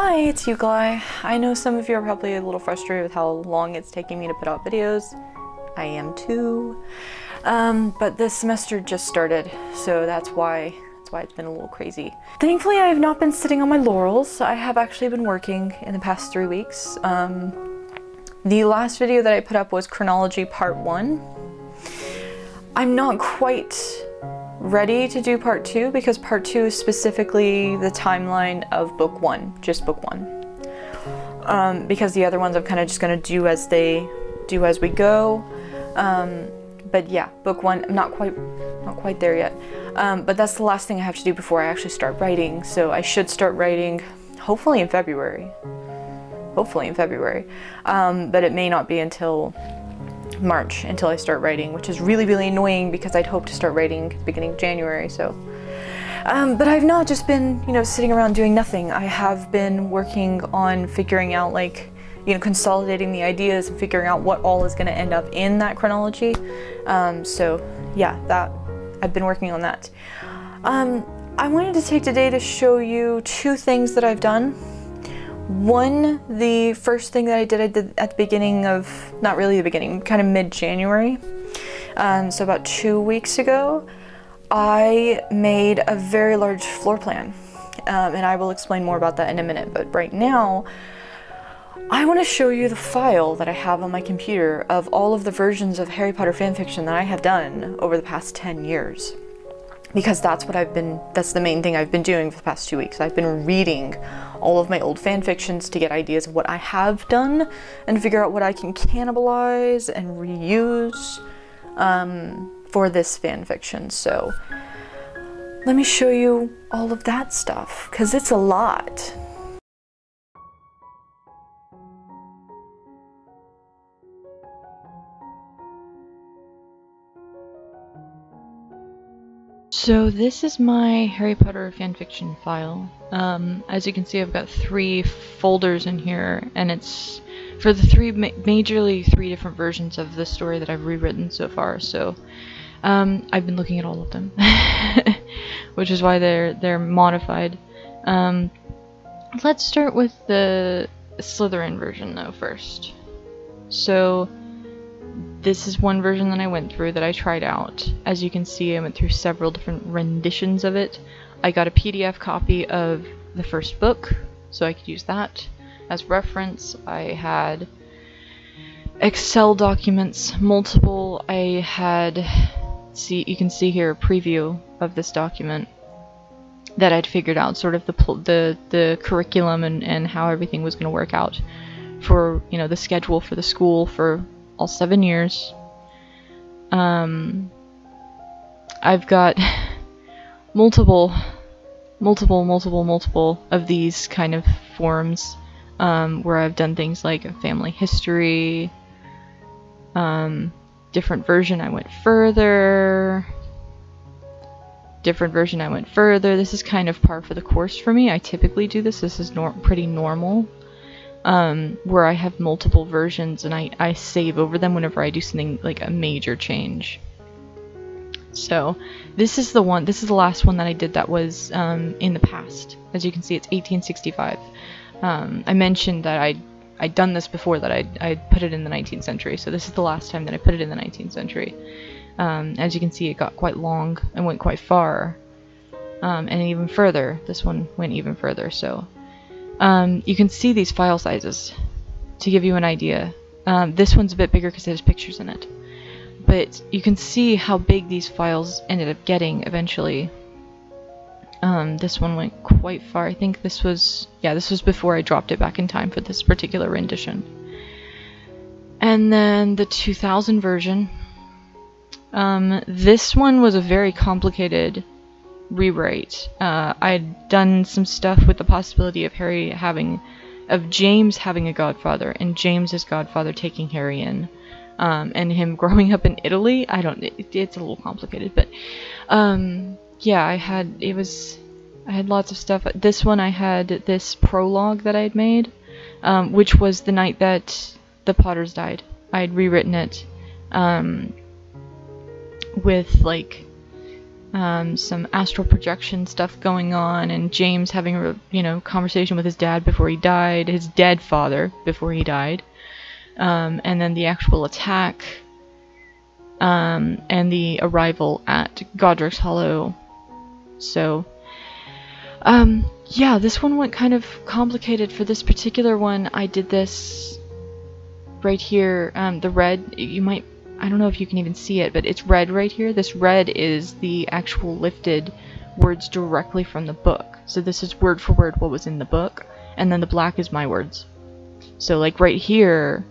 Hi, it's Yuglai. I know some of you are probably a little frustrated with how long it's taking me to put out videos. I am too. But this semester just started, so that's why it's been a little crazy. Thankfully, I have not been sitting on my laurels. I have actually been working in the past 3 weeks. The last video that I put up was Chronology Part 1. I'm not quite ready to do Part 2 because Part 2 is specifically the timeline of Book 1, just Book 1. Because the other ones I'm kind of just going to do as we go. But yeah, Book 1, I'm not quite there yet. But that's the last thing I have to do before I actually start writing. So I should start writing hopefully in February. But it may not be until March until I start writing, which is really, really annoying because I'd hoped to start writing at the beginning of January, so. But I've not just been, sitting around doing nothing. I have been working on figuring out, consolidating the ideas and figuring out what all is going to end up in that chronology. So yeah, I've been working on that. I wanted to take today to show you 2 things that I've done. One, the first thing that I did at the beginning of, not really the beginning, kind of mid-January. So about 2 weeks ago, I made a very large floor plan. And I will explain more about that in a minute, but right now, I want to show you the file that I have on my computer of all of the versions of Harry Potter fanfiction that I have done over the past 10 years. Because that's the main thing I've been doing for the past 2 weeks. I've been reading all of my old fan fictions to get ideas of what I have done and figure out what I can cannibalize and reuse for this fan fiction. So let me show you all of that stuff, because it's a lot. So this is my Harry Potter fanfiction file. As you can see, I've got 3 folders in here, and it's for the majorly three different versions of the story that I've rewritten so far. So I've been looking at all of them, which is why they're modified. Let's start with the Slytherin version though first. So this is one version that I went through that I tried out. As you can see, I went through several different renditions of it. I got a PDF copy of the first book, so I could use that as reference. I had Excel documents, multiple. I had, you can see here a preview of this document that I'd figured out, sort of the curriculum and how everything was going to work out for, the schedule for the school for all 7 years. I've got multiple of these kind of forms where I've done things like a family history, different version I went further, This is kind of par for the course for me. I typically do this. This is pretty normal. Where I have multiple versions and I save over them whenever I do something like a major change. So this is the last one that I did that was in the past. As you can see, it's 1865. I mentioned that I'd done this before, that I'd put it in the 19th century, so this is the last time that I put it in the 19th century. As you can see, it got quite long and went quite far, and even further. This one went even further, so you can see these file sizes to give you an idea. This one's a bit bigger because it has pictures in it. But you can see how big these files ended up getting eventually. This one went quite far. I think this was before I dropped it back in time for this particular rendition. And then the 2000 version. This one was a very complicated rewrite. I'd done some stuff with the possibility of James having a godfather, and James's godfather taking Harry in, and him growing up in Italy. It's a little complicated, but yeah, I had lots of stuff. This one I had this prologue that I'd made, which was the night that the Potters died. I'd rewritten it with some astral projection stuff going on, and James having a, you know, conversation with his dad before he died, his dead father before he died, and then the actual attack, and the arrival at Godric's Hollow. So, yeah, this one went kind of complicated. For this particular one, I did this right here, the red, you might, I don't know if you can even see it, but it's red right here. This red is the actual lifted words directly from the book. So this is word for word what was in the book, and then the black is my words. So like right here,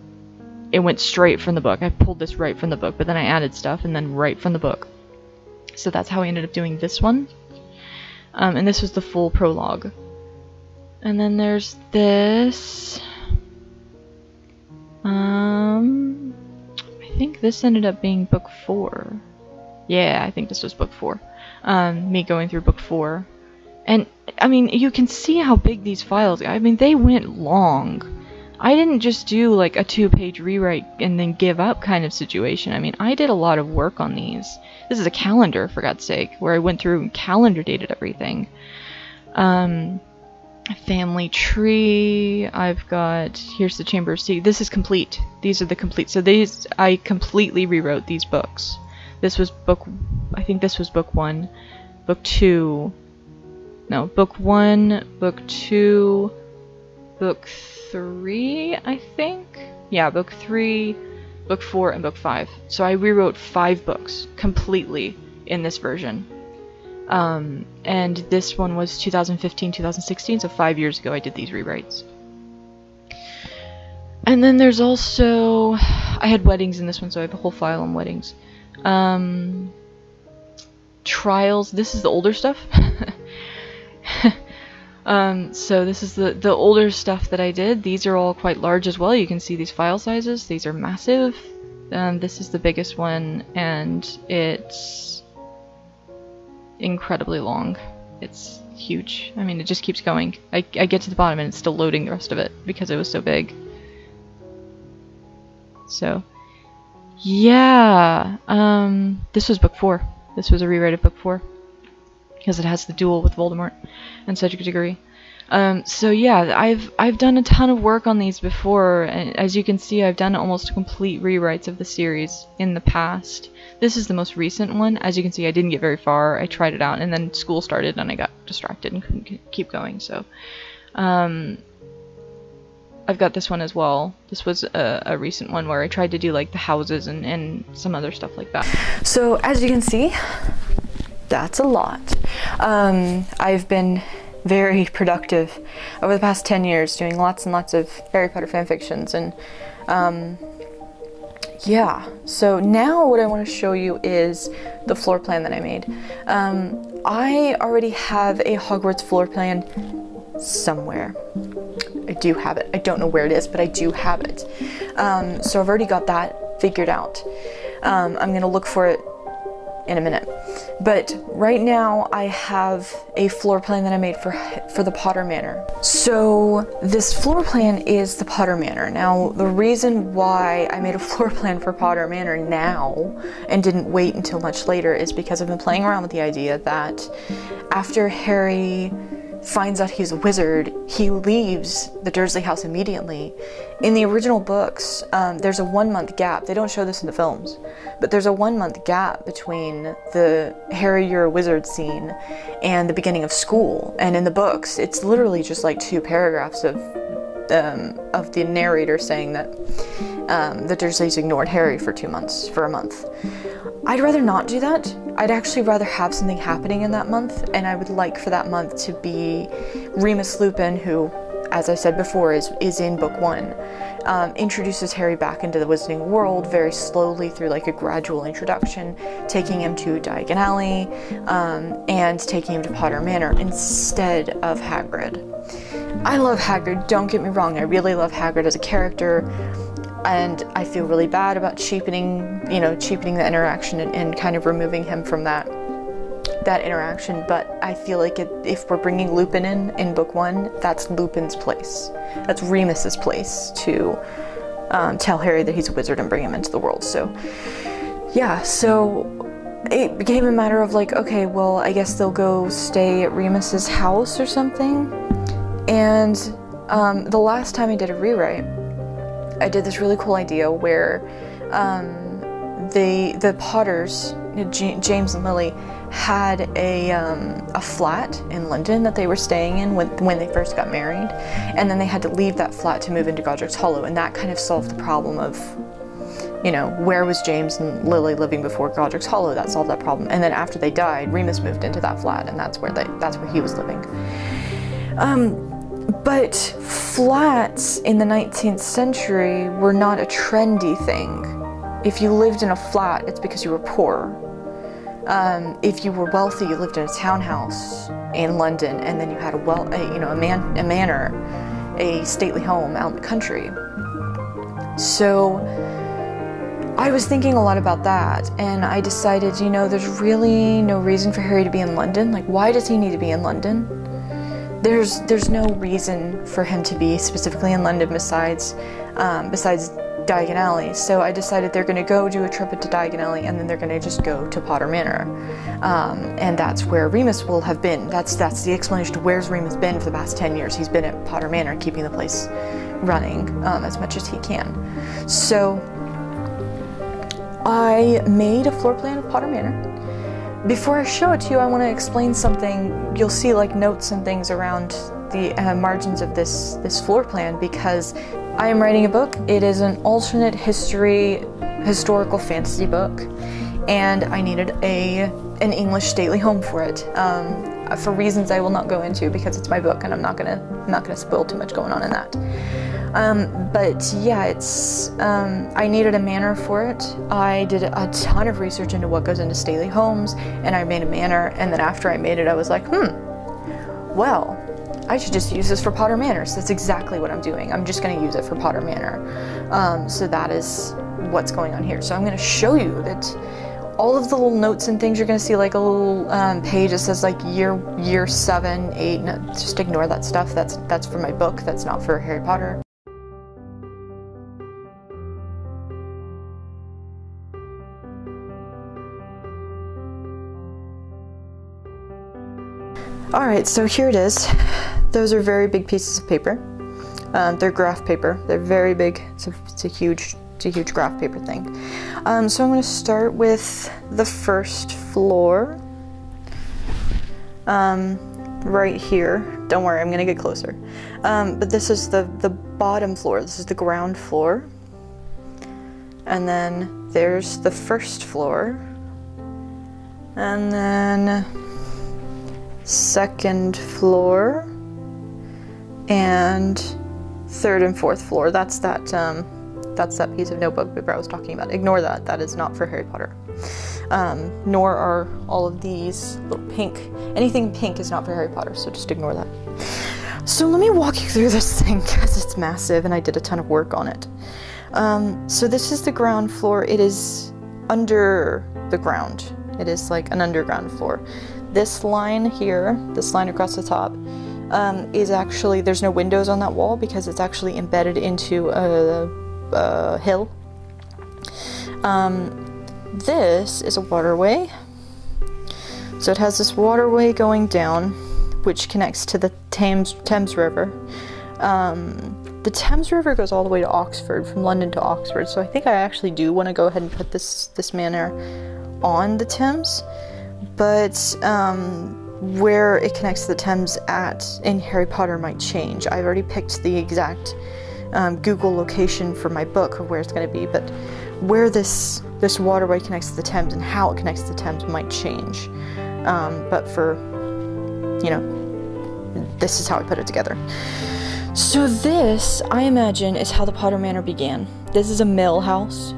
it went straight from the book. I pulled this right from the book, but then I added stuff, and then right from the book. So that's how I ended up doing this one. And this was the full prologue. And then there's this. I think this ended up being book 4. Yeah, I think this was book 4. Me going through book 4. And, I mean, you can see how big these files, I mean, they went long. I didn't just do, like, a 2-page rewrite and then give up kind of situation. I mean, I did a lot of work on these. This is a calendar, for God's sake, where I went through and calendar dated everything. Family tree, I've got, here's the Chamber of Secrets. This is complete. These are the complete. So these, I completely rewrote these books. This was book, I think this was book 1, book 2, no, book 1, book 2, book 3, I think? Yeah, book 3, book 4, and book 5. So I rewrote 5 books completely in this version. And this one was 2015, 2016, so 5 years ago I did these rewrites. And then there's also, I had weddings in this one, so I have a whole file on weddings. Trials, this is the older stuff. So this is the older stuff that I did. These are all quite large as well. You can see these file sizes. These are massive. This is the biggest one, and it's incredibly long. It's huge. I mean, it just keeps going. I get to the bottom and it's still loading the rest of it because it was so big. So, yeah. This was book 4. This was a rewrite of book 4. Because it has the duel with Voldemort and Cedric Diggory. So yeah, I've done a ton of work on these before, and as you can see, I've done almost complete rewrites of the series in the past. This is the most recent one. As you can see, I didn't get very far. I tried it out, and then school started, and I got distracted and couldn't keep going. So, I've got this one as well. This was a recent one where I tried to do like the houses and some other stuff like that. So as you can see, that's a lot. I've been very productive over the past 10 years doing lots and lots of Harry Potter fanfictions, and yeah, so now what I want to show you is the floor plan that I made. I already have a Hogwarts floor plan somewhere. I do have it. I don't know where it is, but I do have it. So I've already got that figured out. I'm gonna look for it in a minute. But right now I have a floor plan that I made for the Potter Manor. So this floor plan is the Potter Manor. Now the reason why I made a floor plan for Potter Manor now and didn't wait until much later is because I've been playing around with the idea that after Harry finds out he's a wizard, he leaves the Dursley house immediately. In the original books, there's a 1-month gap. They don't show this in the films, but there's a 1-month gap between the Harry, you're a wizard scene and the beginning of school. And in the books, it's literally just like 2 paragraphs of the narrator saying that the Dursleys ignored Harry for a month. I'd rather not do that. I'd actually rather have something happening in that month, and I would like for that month to be Remus Lupin, who, as I said before, is in book 1, introduces Harry back into the Wizarding world very slowly through like a gradual introduction, taking him to Diagon Alley, and taking him to Potter Manor instead of Hagrid. I love Hagrid, don't get me wrong, I really love Hagrid as a character, and I feel really bad about cheapening the interaction and kind of removing him from that interaction, but I feel like if we're bringing Lupin in book 1, that's Lupin's place. That's Remus's place to tell Harry that he's a wizard and bring him into the world. So yeah, so it became a matter of like, okay, well, I guess they'll go stay at Remus's house or something. And the last time I did a rewrite, I did this really cool idea where the Potters, James and Lily, had a flat in London that they were staying in when they first got married, and then they had to leave that flat to move into Godric's Hollow, and that kind of solved the problem of, you know, where was James and Lily living before Godric's Hollow? That solved that problem. And then after they died, Remus moved into that flat, and that's where he was living. But flats in the 19th century were not a trendy thing. If you lived in a flat, it's because you were poor. If you were wealthy, you lived in a townhouse in London, and then you had a manor, a stately home out in the country. So I was thinking a lot about that, and I decided, you know, there's really no reason for Harry to be in London. Like, why does he need to be in London? There's no reason for him to be specifically in London besides Diagon Alley. So I decided they're going to go do a trip into Diagon Alley, and then they're going to just go to Potter Manor, and that's where Remus will have been. That's the explanation to where's Remus been for the past 10 years. He's been at Potter Manor, keeping the place running as much as he can. So I made a floor plan of Potter Manor. Before I show it to you, I want to explain something. You'll see like notes and things around the margins of this floor plan, because I am writing a book. It is an alternate historical fantasy book, and I needed an English stately home for it, for reasons I will not go into because it's my book and I'm not gonna spoil too much going on in that. But yeah, I needed a manor for it. I did a ton of research into what goes into stately homes, and I made a manor, and then after I made it, I was like, well, I should just use this for Potter Manor. So that's exactly what I'm doing. I'm just going to use it for Potter Manor. So that is what's going on here. So I'm going to show you that all of the little notes and things, you're going to see like a little page that says like year 7, 8. No, just ignore that stuff. That's for my book. That's not for Harry Potter. Alright, so here it is. Those are very big pieces of paper. They're graph paper. They're very big. It's a huge graph paper thing. So I'm going to start with the first floor. Right here. Don't worry, I'm going to get closer. But this is the bottom floor. This is the ground floor. And then there's the first floor. And then second floor, and third and fourth floor. That's that piece of notebook paper I was talking about. Ignore that. That is not for Harry Potter. Nor are all of these little pink. Anything pink is not for Harry Potter, so just ignore that. So let me walk you through this thing because it's massive and I did a ton of work on it. So this is the ground floor. It is under the ground. It is like an underground floor. This line here, this line across the top, is actually, there's no windows on that wall because it's actually embedded into a hill. This is a waterway. So it has this waterway going down, which connects to the Thames River. The Thames River goes all the way to Oxford, from London to Oxford, so I think I actually do want to go ahead and put this manor on the Thames. But where it connects to the Thames in Harry Potter might change. I've already picked the exact Google location for my book of where it's going to be, but where this waterway connects to the Thames and how it connects to the Thames might change. But for, you know, this is how I put it together. So this, I imagine, is how the Potter Manor began. This is a mill house.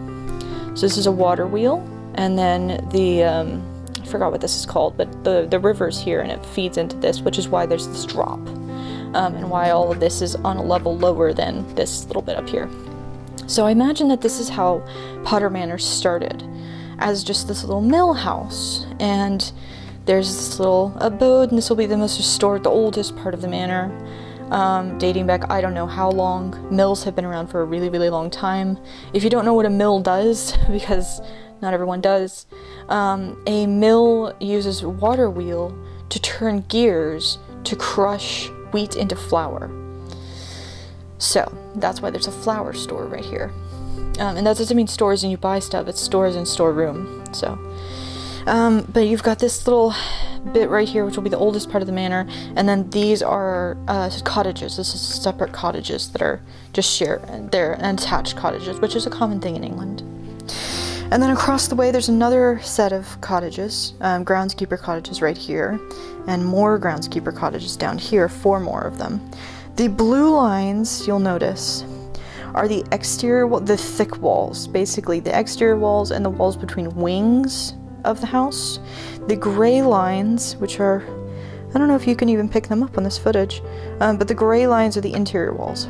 So this is a water wheel, and then the I forgot what this is called, but the river's here and it feeds into this, which is why there's this drop, and why all of this is on a level lower than this little bit up here. So I imagine that this is how Potter Manor started, as just this little mill house, and there's this little abode, and this will be the most restored, the oldest part of the manor, dating back I don't know how long. Mills have been around for a really, really long time. If you don't know what a mill does, because not everyone does. A mill uses water wheel to turn gears to crush wheat into flour. So that's why there's a flour store right here. And that doesn't mean stores and you buy stuff, it's stores and storeroom. So, but you've got this little bit right here, which will be the oldest part of the manor, and then these are cottages. This is separate cottages that are just shared. They're attached cottages, which is a common thing in England. And then across the way, there's another set of cottages, groundskeeper cottages right here, and more groundskeeper cottages down here, 4 more of them. The blue lines, you'll notice, are the exterior, the thick walls, basically the exterior walls and the walls between wings of the house. The gray lines, which are, I don't know if you can even pick them up on this footage, but the gray lines are the interior walls.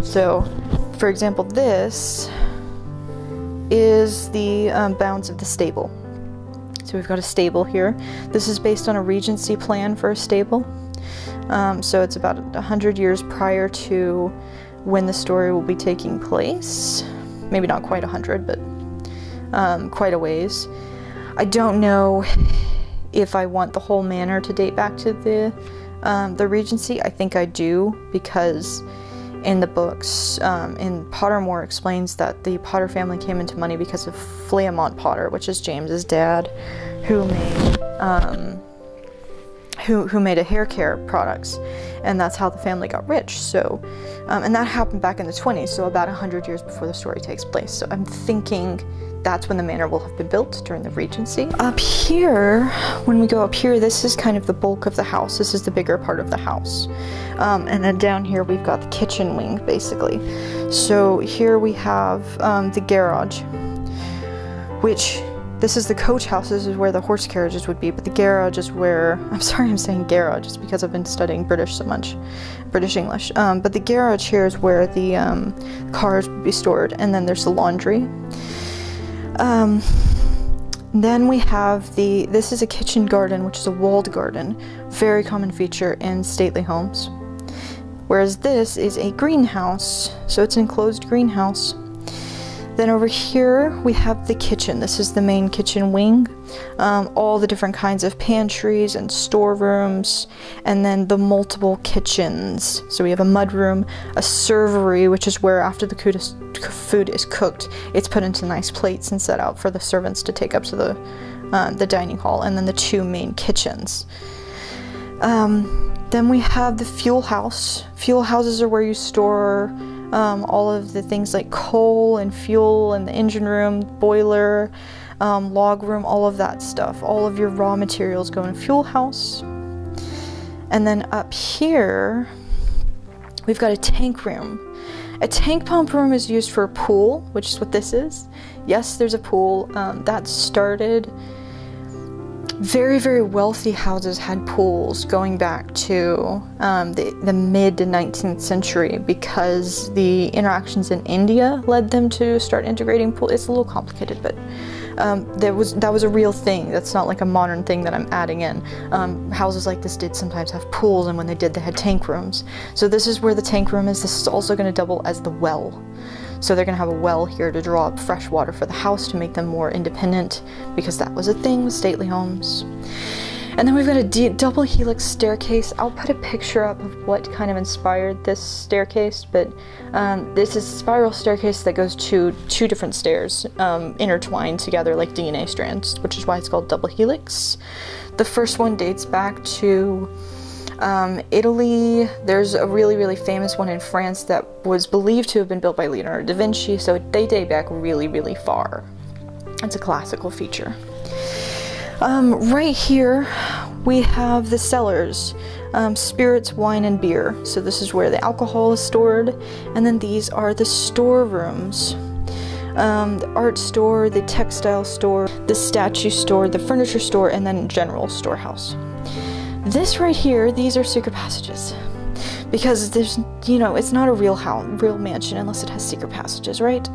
So, for example, this is the bounds of the stable. So we've got a stable here. This is based on a Regency plan for a stable. So it's about 100 years prior to when the story will be taking place. Maybe not quite 100, but quite a ways. I don't know if I want the whole manor to date back to the Regency. I think I do, because in the books, in Pottermore explains that the Potter family came into money because of Fleamont Potter, which is James's dad, who made a hair care products, and that's how the family got rich. So, and that happened back in the 20s, so about 100 years before the story takes place. So I'm thinking that's when the manor will have been built, during the Regency. Up here, when we go up here, this is kind of the bulk of the house. This is the bigger part of the house. And then down here we've got the kitchen wing, basically. So here we have the garage, which this is the coach house. This is where the horse carriages would be, but the garage is where, I'm sorry I'm saying garage, it's because I've been studying British so much, British English. But the garage here is where the cars would be stored, and then there's the laundry. Then we have this is a kitchen garden, which is a walled garden, very common feature in stately homes. Whereas this is a greenhouse, so it's an enclosed greenhouse. Then over here we have the kitchen. This is the main kitchen wing. All the different kinds of pantries and storerooms, and then the multiple kitchens. So we have a mudroom, a servery, which is where after the food is cooked, it's put into nice plates and set out for the servants to take up to the dining hall, and then the 2 main kitchens. Then we have the fuel house. Fuel houses are where you store all of the things like coal and fuel, and the engine room, boiler, log room, all of that stuff. All of your raw materials go in a fuel house. And then up here, we've got a tank room. A tank pump room is used for a pool, which is what this is. Yes, there's a pool. That started... Very, very wealthy houses had pools going back to the mid to 19th century, because the interactions in India led them to start integrating pools. It's a little complicated, but that was a real thing. That's not like a modern thing that I'm adding in. Houses like this did sometimes have pools, and when they did, they had tank rooms. So this is where the tank room is. This is also going to double as the well. So they're going to have a well here to draw up fresh water for the house to make them more independent, because that was a thing with stately homes. And then we've got a double helix staircase. I'll put a picture up of what kind of inspired this staircase, but this is a spiral staircase that goes to 2 different stairs intertwined together like DNA strands, which is why it's called double helix. The first one dates back to Italy. There's a really, really famous one in France that was believed to have been built by Leonardo da Vinci, so they date back really, really far. It's a classical feature. Right here we have the cellars, spirits, wine, and beer. So this is where the alcohol is stored, and then these are the storerooms. The art store, the textile store, the statue store, the furniture store, and then general storehouse. This right here, these are secret passages, because there's, you know, it's not a real mansion unless it has secret passages, right?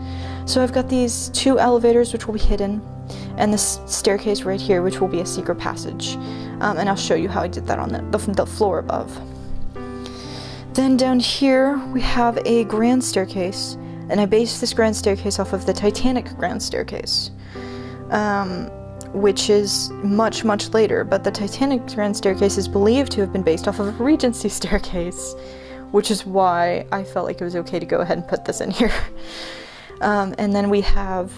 So I've got these 2 elevators which will be hidden, and this staircase right here which will be a secret passage, and I'll show you how I did that on the floor above. Then down here we have a grand staircase, And I based this grand staircase off of the Titanic grand staircase, which is much, much later, but the Titanic grand staircase is believed to have been based off of a Regency staircase, which is why I felt like it was okay to go ahead and put this in here. And then we have,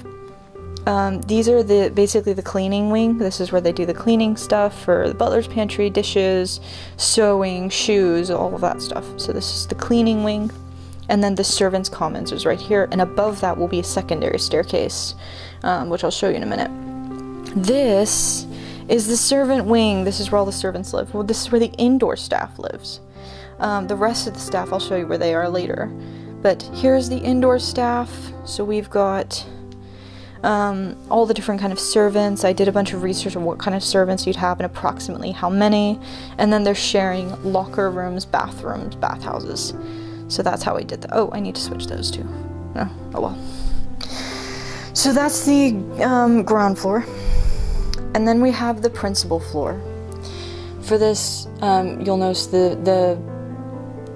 these are basically the cleaning wing. This is where they do the cleaning stuff for the butler's pantry, dishes, sewing, shoes, all of that stuff. So this is the cleaning wing. And then the servants' commons is right here, and above that will be a secondary staircase, which I'll show you in a minute. This is the servant wing. This is where all the servants live. Well, this is where the indoor staff lives. The rest of the staff, I'll show you where they are later. But here's the indoor staff. So we've got all the different kind of servants. I did a bunch of research on what kind of servants you'd have and approximately how many. And then they're sharing locker rooms, bathrooms, bathhouses. So that's how I did that. Oh, I need to switch those two. Oh well. So that's the ground floor. And then we have the principal floor. For this, you'll notice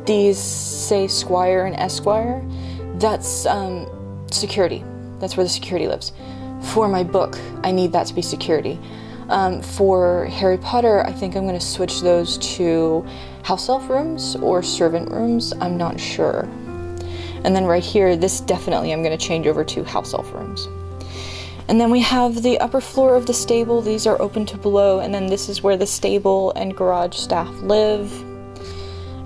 these say Squire and Esquire. That's security. That's where the security lives. For my book, I need that to be security. For Harry Potter, I think I'm going to switch those to house elf rooms or servant rooms. I'm not sure. And then right here, this definitely I'm going to change over to house elf rooms. And then we have the upper floor of the stable. These are open to below, and then this is where the stable and garage staff live.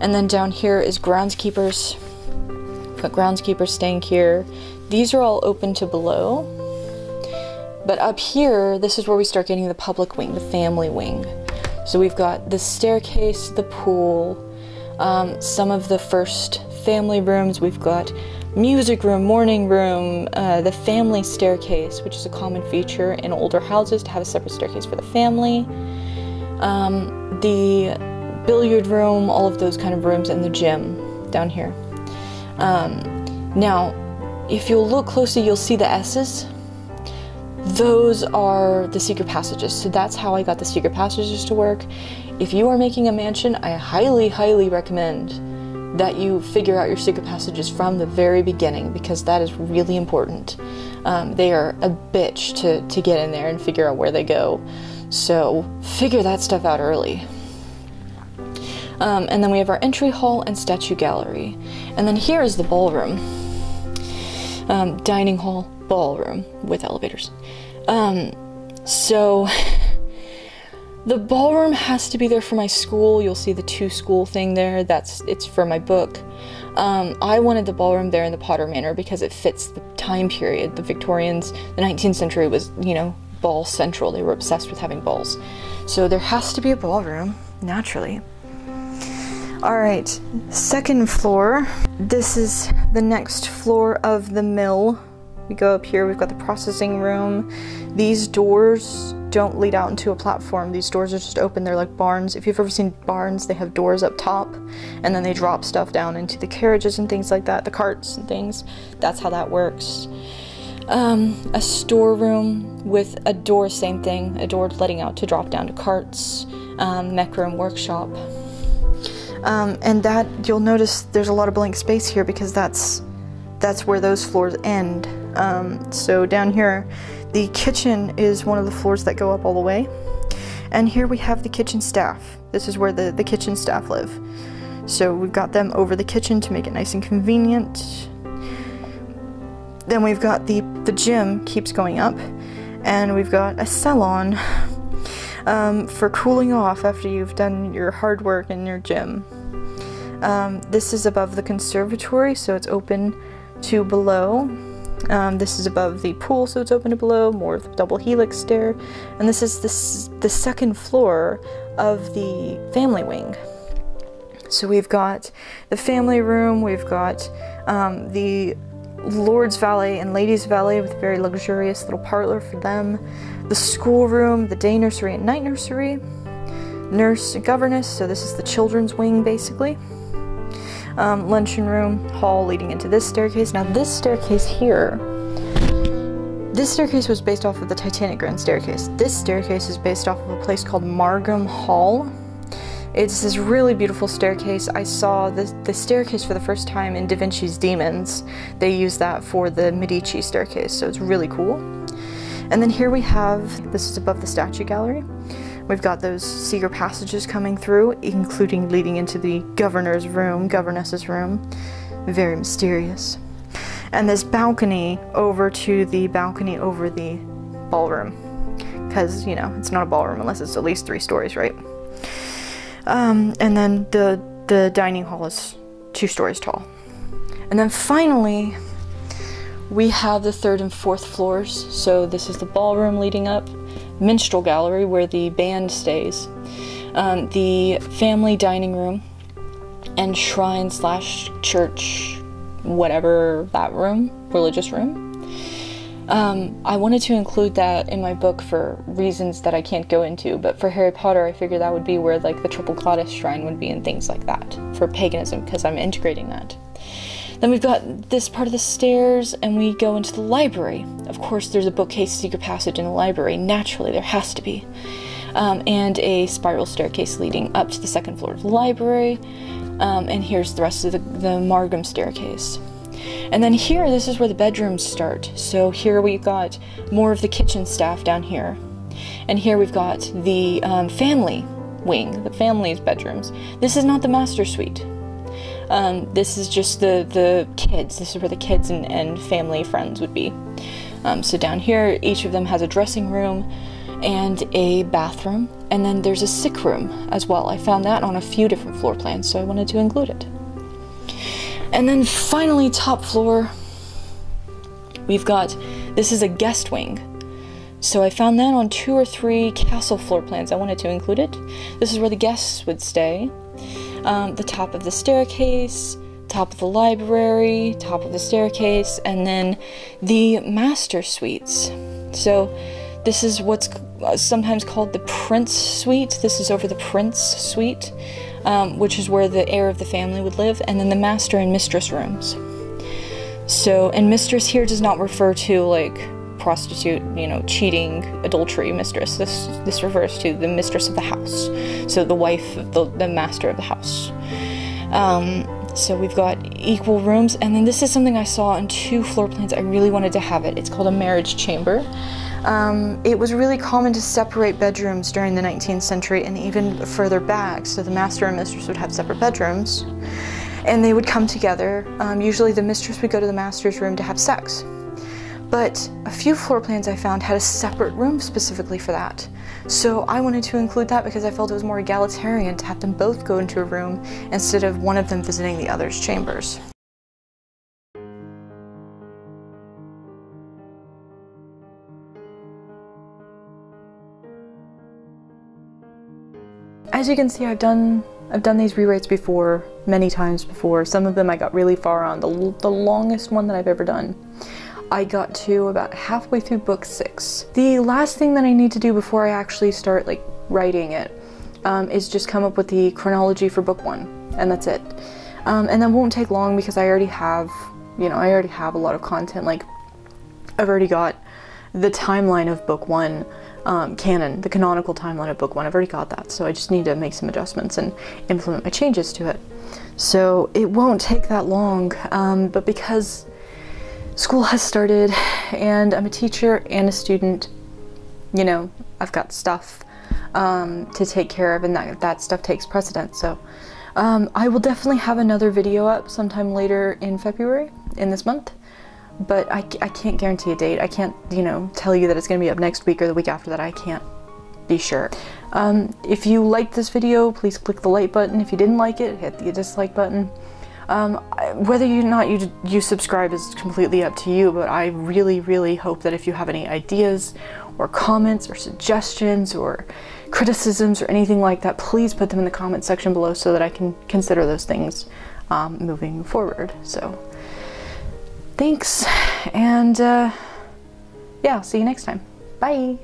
And then down here is groundskeepers. Got groundskeepers staying here. These are all open to below. But up here, this is where we start getting the public wing, the family wing. So we've got the staircase, the pool, some of the first family rooms. We've got music room, morning room, the family staircase, which is a common feature in older houses to have a separate staircase for the family. The billiard room, all of those kind of rooms, and the gym down here. Now, if you'll look closely, you'll see the S's. Those are the secret passages. So that's how I got the secret passages to work. If you are making a mansion, I highly, highly recommend that you figure out your secret passages from the very beginning, because that is really important. They are a bitch to get in there and figure out where they go. So figure that stuff out early. And then we have our entry hall and statue gallery. And then here is the ballroom. Dining hall, ballroom with elevators. So the ballroom has to be there for my school. You'll see the to school thing there. It's for my book. I wanted the ballroom there in the Potter Manor because it fits the time period. The Victorians, the 19th century was, you know, ball central. They were obsessed with having balls. So there has to be a ballroom, naturally. Alright, second floor. This is the next floor of the mill. We go up here, we've got the processing room. These doors don't lead out into a platform. These doors are just open. They're like barns. If you've ever seen barns, they have doors up top, and then they drop stuff down into the carriages and things like that, the carts and things. That's how that works. A storeroom with a door, same thing, a door letting out to drop down to carts. Mech room, workshop. And that, you'll notice there's a lot of blank space here because that's where those floors end. So down here, the kitchen is one of the floors that go up all the way. And here we have the kitchen staff. This is where the kitchen staff live. So we've got them over the kitchen to make it nice and convenient. Then we've got the gym keeps going up. And we've got a salon for cooling off after you've done your hard work in your gym. This is above the conservatory, so it's open to below. This is above the pool, so it's open to below, more of the double helix stair. And this is the second floor of the family wing. So we've got the family room, we've got the Lord's Valet and Ladies' Valet with a very luxurious little parlor for them, the schoolroom, the day nursery and night nursery, nurse and governess, so this is the children's wing basically. Luncheon room, hall leading into this staircase. Now this staircase here, this staircase was based off of the Titanic Grand Staircase. This staircase is based off of a place called Margam Hall, It's this really beautiful staircase. I saw the staircase for the first time in Da Vinci's Demons. They use that for the Medici staircase, so it's really cool. And then here we have, this is above the statue gallery. We've got those secret passages coming through, including leading into the governor's room, governess's room. Very mysterious. And this balcony over to the balcony over the ballroom. Because, you know, it's not a ballroom unless it's at least 3 stories, right? And then the dining hall is 2 stories tall. And then finally, we have the 3rd and 4th floors. So this is the ballroom leading up, minstrel gallery where the band stays, the family dining room, and shrine / church, whatever that room, religious room. I wanted to include that in my book for reasons that I can't go into, but for Harry Potter I figured that would be where like the Triple Goddess shrine would be and things like that, for paganism, because I'm integrating that. Then we've got this part of the stairs and we go into the library. Of course there's a bookcase secret passage in the library, naturally there has to be. And a spiral staircase leading up to the 2nd floor of the library. And here's the rest of the Margam staircase. And then here, this is where the bedrooms start. So here we've got more of the kitchen staff down here. And here we've got the family wing, the family's bedrooms. This is not the master suite. This is just the kids. This is where the kids and family friends would be. So down here, each of them has a dressing room and a bathroom. And then there's a sick room as well. I found that on a few different floor plans, so I wanted to include it. And then finally, top floor, we've got, this is a guest wing. So I found that on 2 or 3 castle floor plans. I wanted to include it. This is where the guests would stay. The top of the staircase, top of the library, top of the staircase, and then the master suites. So this is what's sometimes called the Prince Suite. This is over the Prince Suite, which is where the heir of the family would live, and then the master and mistress rooms. So, and mistress here does not refer to like prostitute, you know, cheating, adultery mistress. This refers to the mistress of the house. So the wife of the master of the house. So we've got equal rooms, and then this is something I saw on 2 floor plans. I really wanted to have it. It's called a marriage chamber. It was really common to separate bedrooms during the 19th century and even further back. So the master and mistress would have separate bedrooms and they would come together. Usually the mistress would go to the master's room to have sex. But a few floor plans I found had a separate room specifically for that. So I wanted to include that because I felt it was more egalitarian to have them both go into a room instead of one of them visiting the other's chambers. As you can see, I've done these rewrites before, many times before. Some of them I got really far on. The longest one that I've ever done, I got to about halfway through book 6. The last thing that I need to do before I actually start like writing it is just come up with the chronology for book 1, and that's it. And that won't take long because I already have, you know, I already have a lot of content. Like, I've already got the timeline of book 1. Canon, the canonical timeline of book 1, I've already got that, so I just need to make some adjustments and implement my changes to it. So it won't take that long, but because school has started and I'm a teacher and a student, you know, I've got stuff to take care of, and that stuff takes precedence. So I will definitely have another video up sometime later in February, in this month. But I can't guarantee a date. I can't, you know, tell you that it's going to be up next week or the week after that. I can't be sure. If you liked this video, please click the like button. If you didn't like it, hit the dislike button. Whether or not you subscribe is completely up to you, but I really hope that if you have any ideas or comments or suggestions or criticisms or anything like that, please put them in the comment section below so that I can consider those things moving forward. So thanks, and yeah, I'll see you next time. Bye!